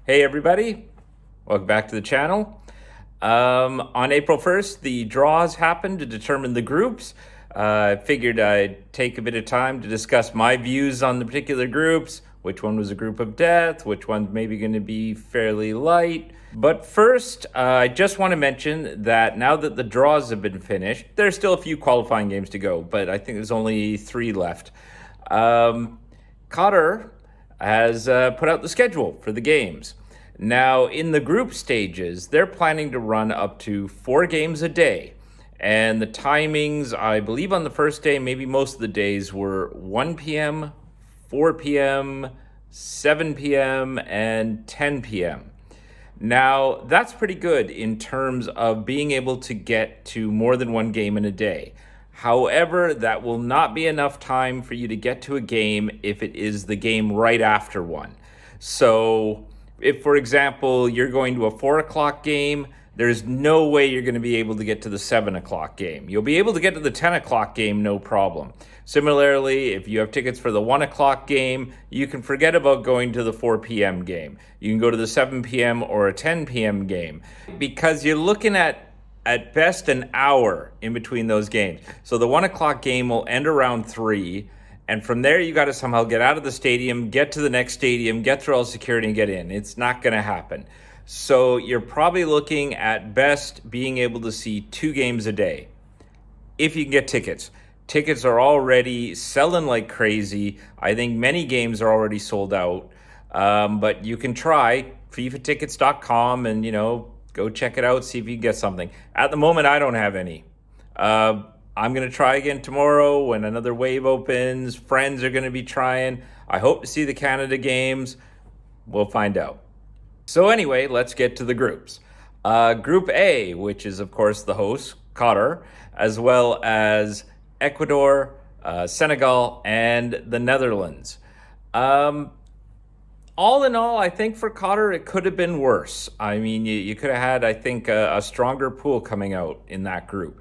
Hey everybody, welcome back to the channel. On April 1st, the draws happened to determine the groups. I figured I'd take a bit of time to discuss my views on the particular groups, which one was a group of death, which one's maybe going to be fairly light. But first, I just want to mention that now that the draws have been finished, there's still a few qualifying games to go, but I think there's only 3 left. Qatar has put out the schedule for the games. Now, in the group stages, they're planning to run up to 4 games a day. And the timings, I believe on the first day, maybe most of the days, were 1 p.m., 4 p.m., 7 p.m., and 10 p.m. Now, that's pretty good in terms of being able to get to more than 1 game in a day. However, that will not be enough time for you to get to a game if it is the game right after one. So, if, for example, you're going to a 4 o'clock game, there's no way you're going to be able to get to the 7 o'clock game. You'll be able to get to the 10 o'clock game, no problem. Similarly, if you have tickets for the 1 o'clock game, you can forget about going to the 4 p.m. game. You can go to the 7 p.m. or a 10 p.m. game because you're looking at best an hour in between those games. So the 1 o'clock game will end around 3. And from there, you got to somehow get out of the stadium, get to the next stadium, get through all security and get in. It's not going to happen. So you're probably looking at best being able to see 2 games a day. If you can get tickets. Tickets are already selling like crazy. I think many games are already sold out. But you can try FIFAtickets.com and, go check it out, see if you can get something. At the moment, I don't have any. I'm going to try again tomorrow when another wave opens. Friends are going to be trying. I hope to see the Canada games. We'll find out. So anyway, let's get to the groups. Group A, which is, of course, the host, Qatar, as well as Ecuador, Senegal, and the Netherlands. All in all, I think for Qatar, it could have been worse. I mean, you could have had, I think, a stronger pool coming out in that group.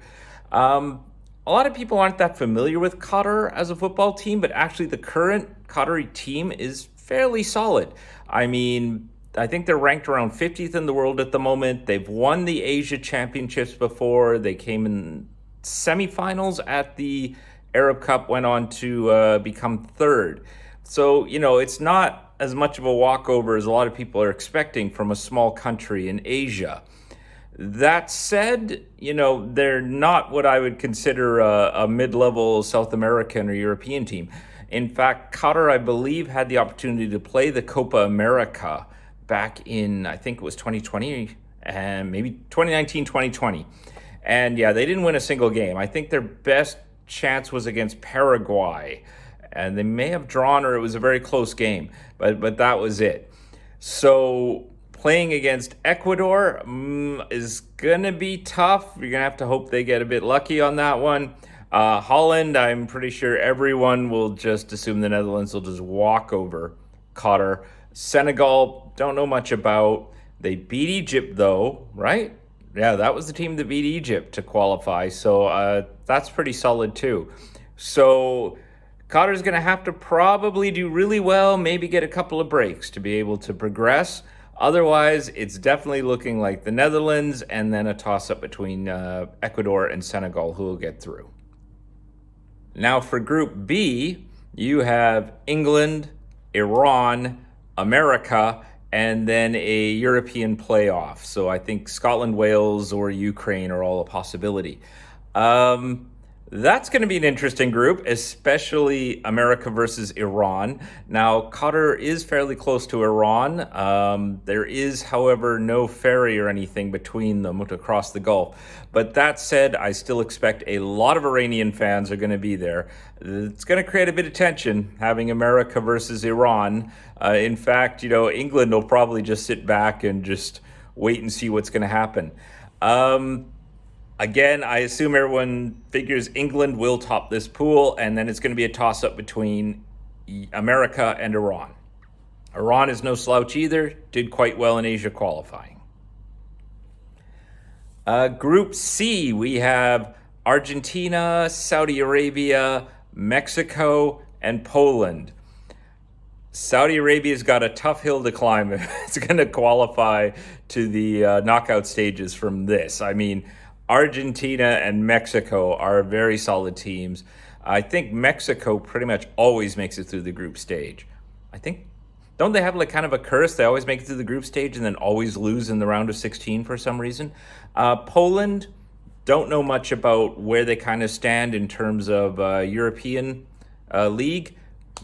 A lot of people aren't that familiar with Qatar as a football team, but actually the current Qatari team is fairly solid. I mean, I think they're ranked around 50th in the world at the moment. They've won the Asia Championships before. They came in semifinals at the Arab Cup, went on to become 3rd. So, it's not as much of a walkover as a lot of people are expecting from a small country in Asia. That said, they're not what I would consider a mid-level South American or European team. In fact, Qatar, I believe, had the opportunity to play the Copa America back in, I think it was 2020 and maybe 2019, 2020. And yeah, they didn't win a single game. I think their best chance was against Paraguay. And they may have drawn or it was a very close game, but that was it. So playing against Ecuador is going to be tough. You're going to have to hope they get a bit lucky on that one. Holland, I'm pretty sure everyone will just assume the Netherlands will just walk over Qatar. Senegal, don't know much about. They beat Egypt, though, right? Yeah, that was the team that beat Egypt to qualify. So that's pretty solid, too. So Qatar's going to have to probably do really well, maybe get a couple of breaks to be able to progress. Otherwise, it's definitely looking like the Netherlands and then a toss-up between Ecuador and Senegal who will get through. Now for Group B, you have England, Iran, America, and then a European playoff. So I think Scotland, Wales, or Ukraine are all a possibility. That's going to be an interesting group, especially America versus Iran. Now, Qatar is fairly close to Iran. There is, however, no ferry or anything between them to cross the Gulf. But that said, I still expect a lot of Iranian fans are going to be there. It's going to create a bit of tension having America versus Iran. In fact, England will probably just sit back and just wait and see what's going to happen. Again, I assume everyone figures England will top this pool, and then it's going to be a toss-up between America and Iran. Iran is no slouch either, did quite well in Asia qualifying. Group C, we have Argentina, Saudi Arabia, Mexico, and Poland. Saudi Arabia's got a tough hill to climb if it's going to qualify to the knockout stages from this. I mean, Argentina and Mexico are very solid teams. I think Mexico pretty much always makes it through the group stage. I think, don't they have like kind of a curse? They always make it through the group stage and then always lose in the round of 16 for some reason. Poland, don't know much about where they kind of stand in terms of European league.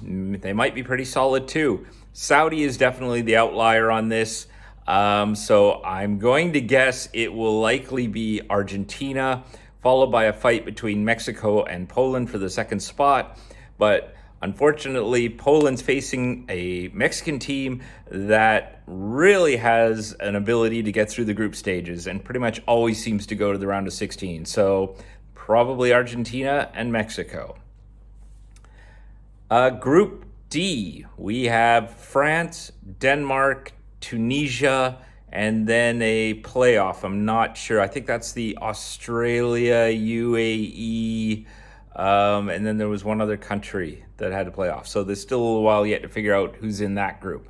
They might be pretty solid too. Saudi is definitely the outlier on this. So I'm going to guess it will likely be Argentina, followed by a fight between Mexico and Poland for the second spot. But unfortunately, Poland's facing a Mexican team that really has an ability to get through the group stages and pretty much always seems to go to the round of 16. So probably Argentina and Mexico. Group D, we have France, Denmark, Tunisia, and then a playoff. I'm not sure. I think that's the Australia, UAE, and then there was one other country that had a playoff. So there's still a little while yet to figure out who's in that group.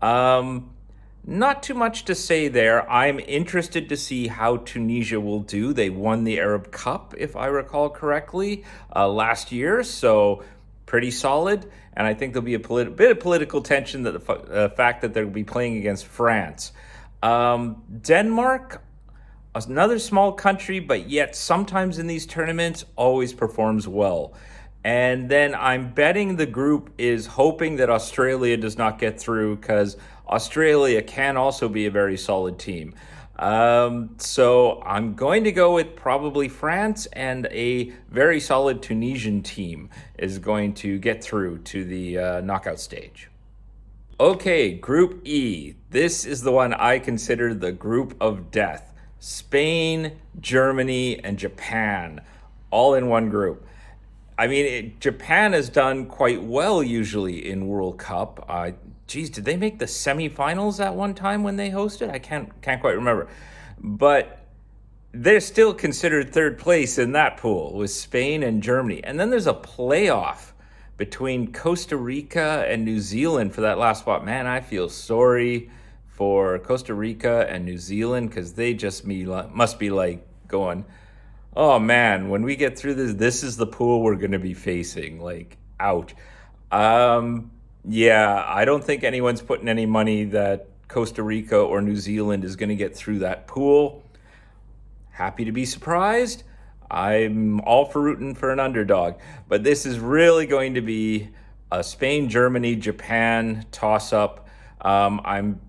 Not too much to say there. I'm interested to see how Tunisia will do. They won the Arab Cup, if I recall correctly, last year. So pretty solid, and I think there'll be a bit of political tension that the fact that they'll be playing against France. Denmark, another small country, but yet sometimes in these tournaments always performs well. And then I'm betting the group is hoping that Australia does not get through because Australia can also be a very solid team. So I'm going to go with probably France, and a very solid Tunisian team is going to get through to the knockout stage. Okay, Group E. This is the one I consider the group of death. Spain, Germany, and Japan, all in one group. I mean, Japan has done quite well usually in World Cup. Geez, did they make the semifinals at one time when they hosted? I can't quite remember. But they're still considered third place in that pool with Spain and Germany. And then there's a playoff between Costa Rica and New Zealand for that last spot. Man, I feel sorry for Costa Rica and New Zealand because they just must be like going, oh man, when we get through this is the pool we're going to be facing. Like, ouch. Yeah, I don't think anyone's putting any money that Costa Rica or New Zealand is going to get through that pool. Happy to be surprised. I'm all for rooting for an underdog. But this is really going to be a Spain, Germany, Japan toss-up. I'm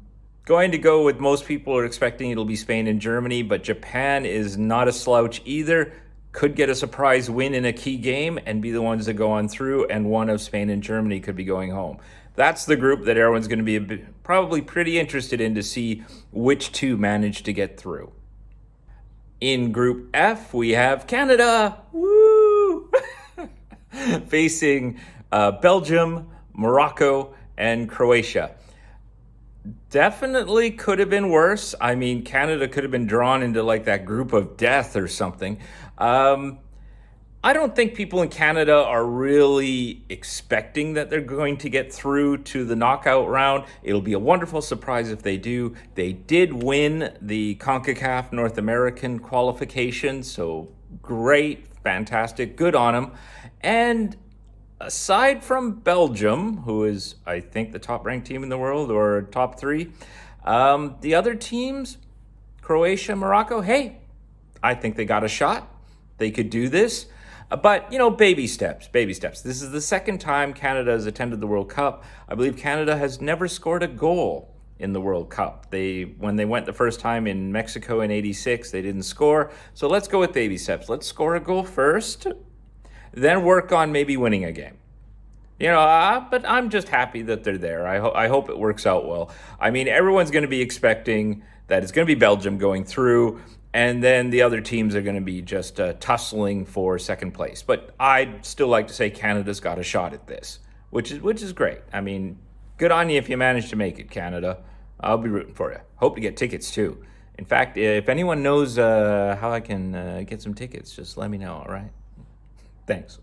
going to go with most people are expecting it'll be Spain and Germany, but Japan is not a slouch either. Could get a surprise win in a key game and be the ones that go on through, and one of Spain and Germany could be going home. That's the group that everyone's going to be probably pretty interested in to see which two manage to get through. In Group F, we have Canada, woo, facing Belgium, Morocco, and Croatia. Definitely could have been worse. I mean, Canada could have been drawn into like that group of death or something. I don't think people in Canada are really expecting that they're going to get through to the knockout round. It'll be a wonderful surprise if they do. They did win the CONCACAF North American qualification, so great, fantastic, good on them. And aside from Belgium, who is, I think, the top-ranked team in the world, or top three, the other teams, Croatia, Morocco, hey, I think they got a shot. They could do this. But, you know, baby steps. This is the second time Canada has attended the World Cup. I believe Canada has never scored a goal in the World Cup. When they went the first time in Mexico in '86, they didn't score. So let's go with baby steps. Let's score a goal first, then work on maybe winning a game. You know, but I'm just happy that they're there. I hope it works out well. I mean, everyone's going to be expecting that it's going to be Belgium going through, and then the other teams are going to be just tussling for second place. But I'd still like to say Canada's got a shot at this, which is great. I mean, good on you if you manage to make it, Canada. I'll be rooting for you. Hope to get tickets too. In fact, if anyone knows how I can get some tickets, just let me know, all right? Thanks.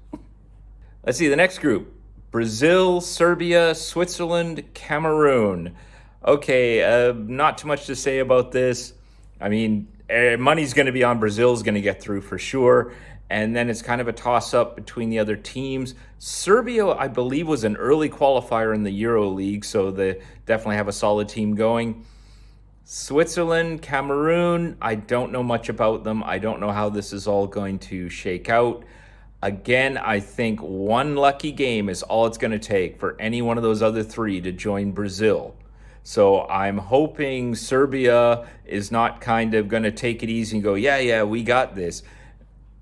Let's see, the next group. Brazil, Serbia, Switzerland, Cameroon. Okay, not too much to say about this. I mean, money's going to be on Brazil's going to get through for sure. And then it's kind of a toss up between the other teams. Serbia, I believe, was an early qualifier in the Euro League, so they definitely have a solid team going. Switzerland, Cameroon, I don't know much about them. I don't know how this is all going to shake out. Again, I think one lucky game is all it's going to take for any one of those other three to join Brazil. So I'm hoping Serbia is not kind of going to take it easy and go, yeah, we got this.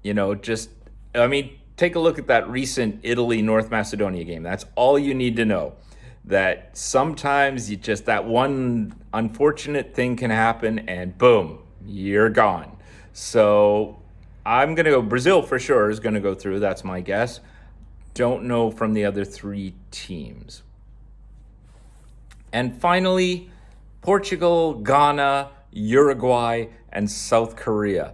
Take a look at that recent Italy-North Macedonia game. That's all you need to know. That sometimes that one unfortunate thing can happen and boom, you're gone. So I'm going to go Brazil for sure is going to go through. That's my guess. Don't know from the other three teams. And finally, Portugal, Ghana, Uruguay, and South Korea.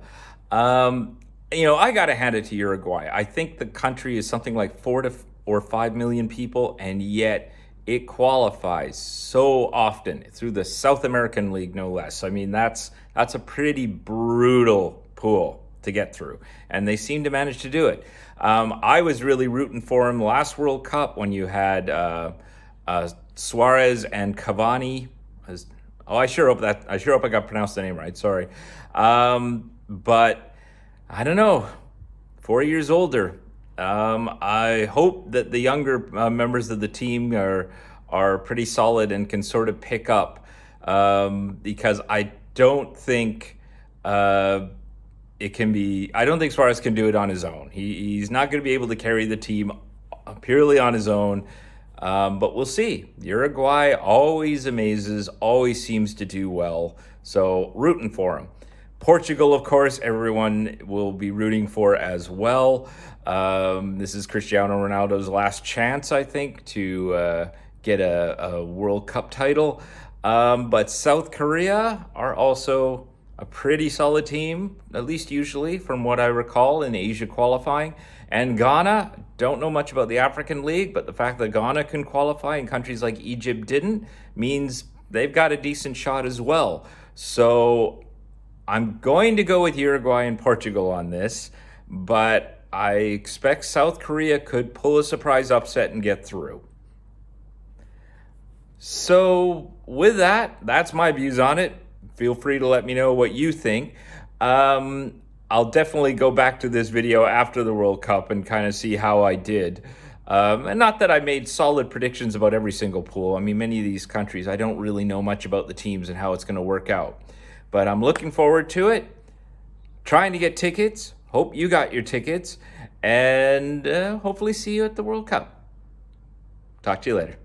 I got to hand it to Uruguay. I think the country is something like 4 or 5 million people, and yet it qualifies so often through the South American League, no less. I mean, that's a pretty brutal pool to get through, and they seem to manage to do it. I was really rooting for them last World Cup when you had Suarez and Cavani. I sure hope I got pronounced the name right. Sorry, but I don't know. 4 years older. I hope that the younger members of the team are pretty solid and can sort of pick up, because I don't think it can be. I don't think Suarez can do it on his own. He's not going to be able to carry the team purely on his own. But we'll see. Uruguay always amazes, always seems to do well. So rooting for him. Portugal, of course, everyone will be rooting for as well. This is Cristiano Ronaldo's last chance, I think, to get a World Cup title. But South Korea are also a pretty solid team, at least usually, from what I recall, in Asia qualifying. And Ghana, don't know much about the African League, but the fact that Ghana can qualify and countries like Egypt didn't means they've got a decent shot as well. So I'm going to go with Uruguay and Portugal on this, but I expect South Korea could pull a surprise upset and get through. So with that, that's my views on it. Feel free to let me know what you think. I'll definitely go back to this video after the World Cup and kind of see how I did. And not that I made solid predictions about every single pool. I mean, many of these countries, I don't really know much about the teams and how it's going to work out. But I'm looking forward to it. Trying to get tickets. Hope you got your tickets. And hopefully see you at the World Cup. Talk to you later.